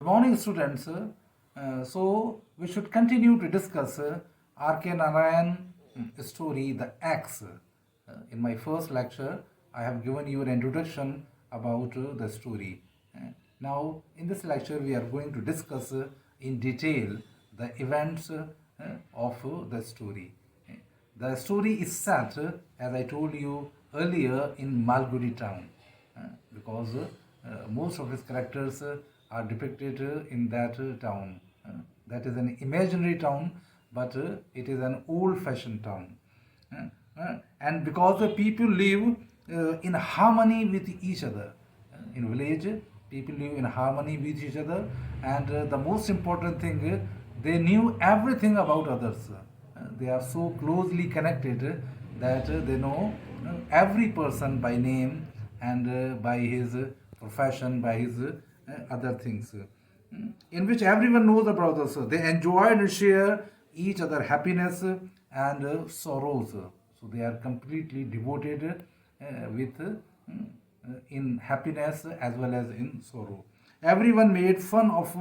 morning, students. So we should continue to discuss R.K.Narayan story, The Axe. In my first lecture, I have given you an introduction about the story. Now, in this lecture, we are going to discuss in detail the events of the story. The story is set, as I told you earlier, in Malgudi town, because most of his characters are depicted in that town. That is an imaginary town, but it is an old-fashioned town. And because the people live in harmony with each other. In village, people live in harmony with each other, and the most important thing, they knew everything about others. They are so closely connected that they know every person by name and by his profession, by his other things, in which everyone knows about others. They enjoy and share each other happiness and sorrows. So they are completely devoted with in happiness as well as in sorrow. Everyone made fun of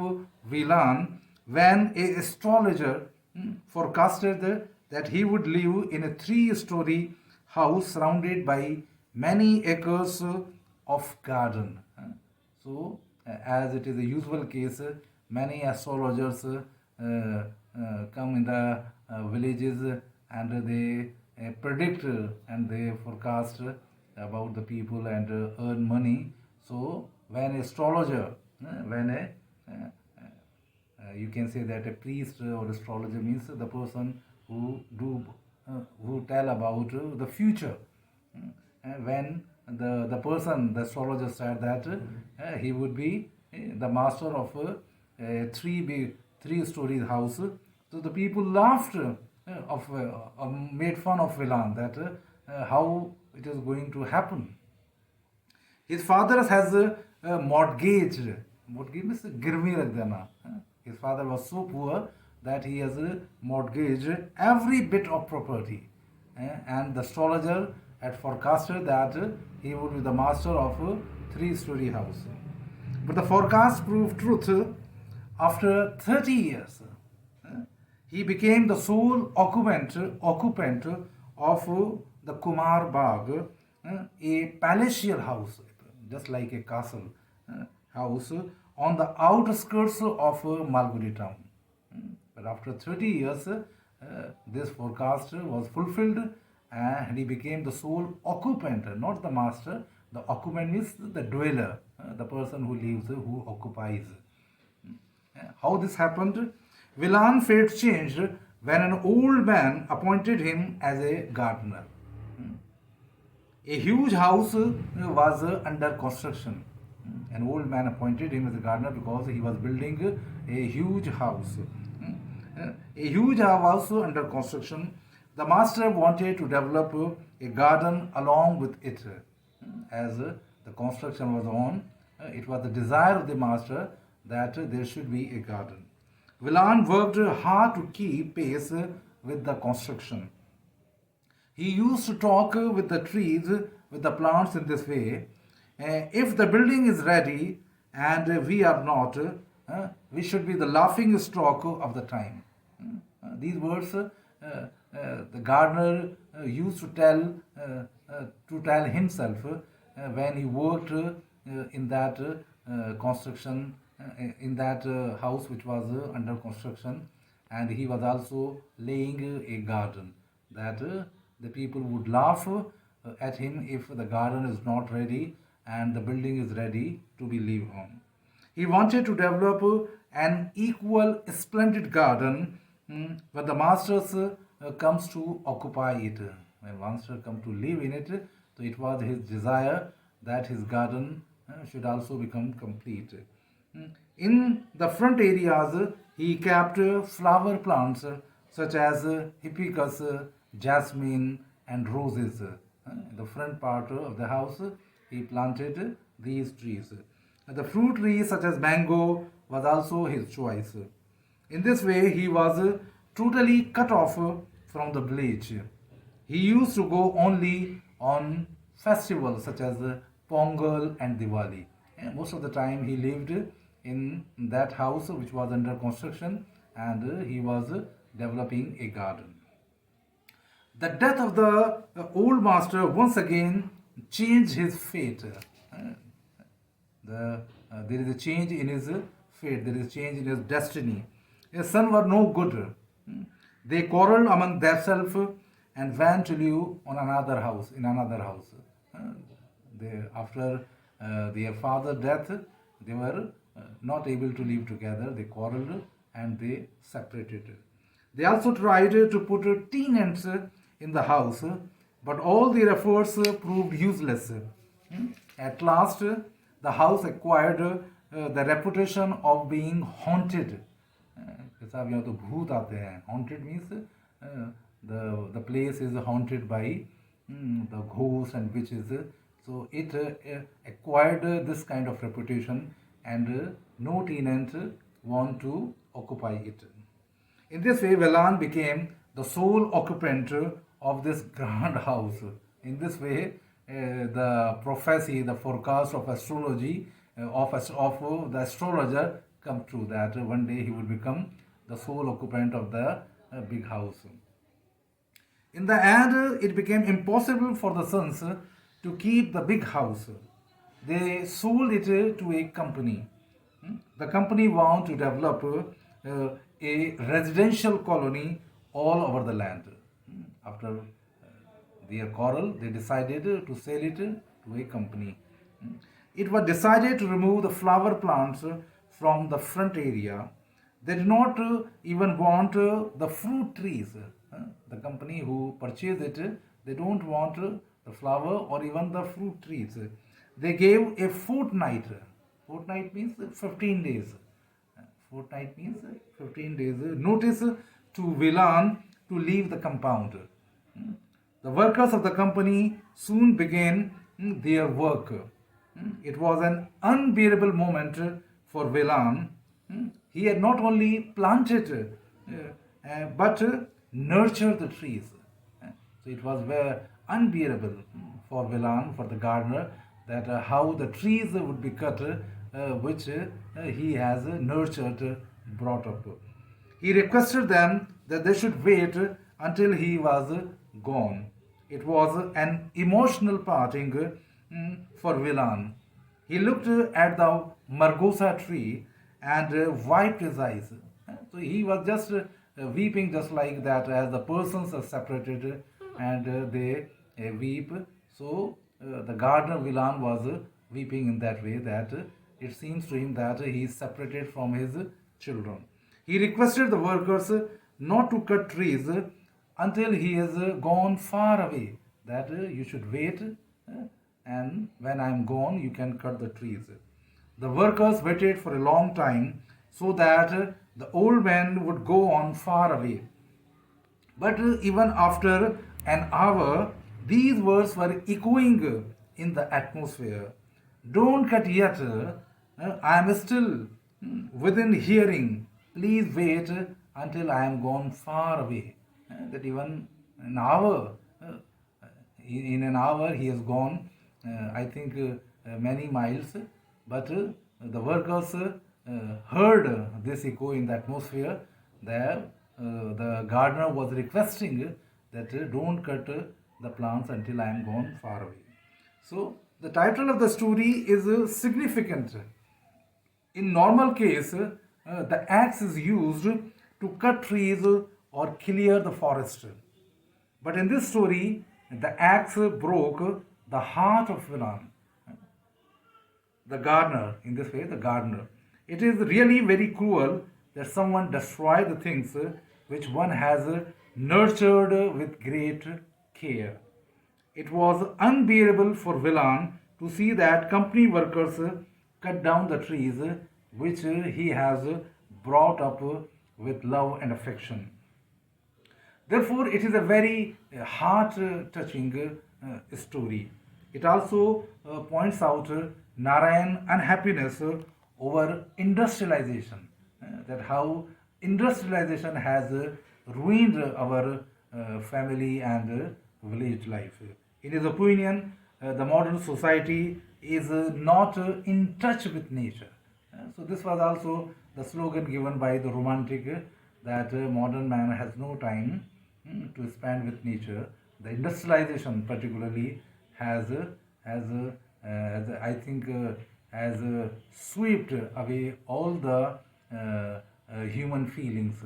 Vilan when a astrologer forecasted that he would live in a three-story house surrounded by many acres of garden. So, as it is a usual case, many astrologers come in the villages and they predict and they forecast about the people and earn money. So, when an astrologer, when a you can say that a priest or astrologer means the person who tell about the future. When the person, the astrologer said that he would be the master of a three-story house, so the people laughed made fun of Vilan that how it is going to happen. His father has mortgage means girvi rakh dena. His father was so poor that he has mortgaged every bit of property. And the astrologer had forecasted that he would be the master of a three-story house. But the forecast proved truth. After 30 years, he became the sole occupant of the Kumar Bagh, a palatial house, just like a castle house on the outskirts of Malgudi town. But after 30 years, this forecast was fulfilled and he became the sole occupant, not the master. The occupant means the dweller, the person who lives, who occupies. How this happened? Vilan fate changed when an old man appointed him as a gardener. A huge house was under construction. An old man appointed him as a gardener because he was building a huge house. A huge house under construction. The master wanted to develop a garden along with it. As the construction was on, it was the desire of the master that there should be a garden. Vilan worked hard to keep pace with the construction. He used to talk with the trees, with the plants in this way. If the building is ready and we are not, we should be the laughing stock of the time. These words the gardener used to tell himself when he worked in that construction, in that house which was under construction, and he was also laying a garden, that the people would laugh at him if the garden is not ready and the building is ready to be lived on. He wanted to develop an equal, splendid garden where the masters comes to occupy it. When master come to live in it, so it was his desire that his garden should also become complete. In the front areas, he kept flower plants such as hibiscus, jasmine, and roses. In the front part of the house, he planted these trees. The fruit trees such as mango was also his choice. In this way, he was totally cut off from the village. He used to go only on festivals such as Pongal and Diwali. And most of the time he lived in that house which was under construction, and he was developing a garden. The death of the old master once again changed his fate. There is a change in his fate, there is a change in his destiny. His sons were no good. They quarreled among themselves and went to live on another house, in another house. After their father's death, they were not able to live together. They quarreled and they separated. They also tried to put tenants in the house, but all their efforts proved useless. At last, the house acquired the reputation of being haunted. जैसा अब यहाँ तो भूत आते हैं. Haunted means the place is haunted by the ghosts and witches. So it acquired this kind of reputation, and no tenant want to occupy it. In this way, Velan became the sole occupant of this grand house. In this way, the prophecy, the forecast of astrology, of the astrologer come true, that one day he will become the sole occupant of the big house. In the end, it became impossible for the sons to keep the big house. They sold it to a company. The company wanted to develop a residential colony all over the land. After their quarrel, they decided to sell it to a company. It was decided to remove the flower plants from the front area. They did not even want the fruit trees. The company who purchased it, they don't want the flower or even the fruit trees. They gave a fortnight. Fortnight means 15 days. Fortnight means 15 days notice to Velan to leave the compound. The workers of the company soon began their work. It was an unbearable moment for Velan. He had not only planted but nurtured the trees. So it was very unbearable for Velan, for the gardener, that how the trees would be cut which he has nurtured, brought up. He requested them that they should wait until he was gone. It was an emotional parting for Velan. He looked at the margosa tree and wiped his eyes. So he was just weeping, just like that, as the persons are separated and they weep. So the gardener Velan was weeping in that way, that it seems to him that he is separated from his children. He requested the workers not to cut trees until he is gone far away, that you should wait, and when I am gone you can cut the trees. The workers waited for a long time so that the old man would go on far away. But even after an hour, these words were echoing in the atmosphere. Don't cut yet, I am still within hearing. Please wait until I am gone far away. That even an hour, in an hour he has gone, I think many miles, but the workers heard this echo in the atmosphere. There the gardener was requesting that don't cut the plants until I am gone far away. So the title of the story is significant. In normal case, the axe is used to cut trees or clear the forest. But in this story, the axe broke the heart of Velan, the gardener. In this way, the gardener. It is really very cruel that someone destroy the things which one has nurtured with great care. It was unbearable for Velan to see that company workers cut down the trees which he has brought up with love and affection. Therefore, it is a very heart-touching story. It also points out Narayan unhappiness over industrialization, that how industrialization has ruined our family and village life. In his opinion, the modern society is not in touch with nature. So this was also the slogan given by the romantic that modern man has no time to spend with nature. The industrialization particularly has I think has swept away all the human feelings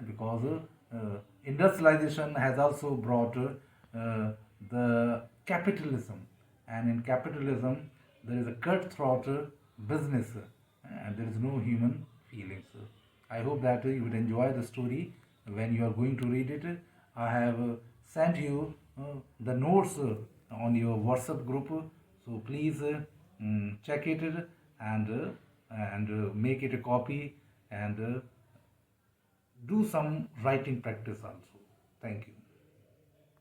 because industrialization has also brought the capitalism, and in capitalism there is a cutthroat business and there is no human feelings. I hope that you would enjoy the story when you are going to read it. I have sent you the notes on your WhatsApp group, so please check it and make it a copy and do some writing practice also. Thank you.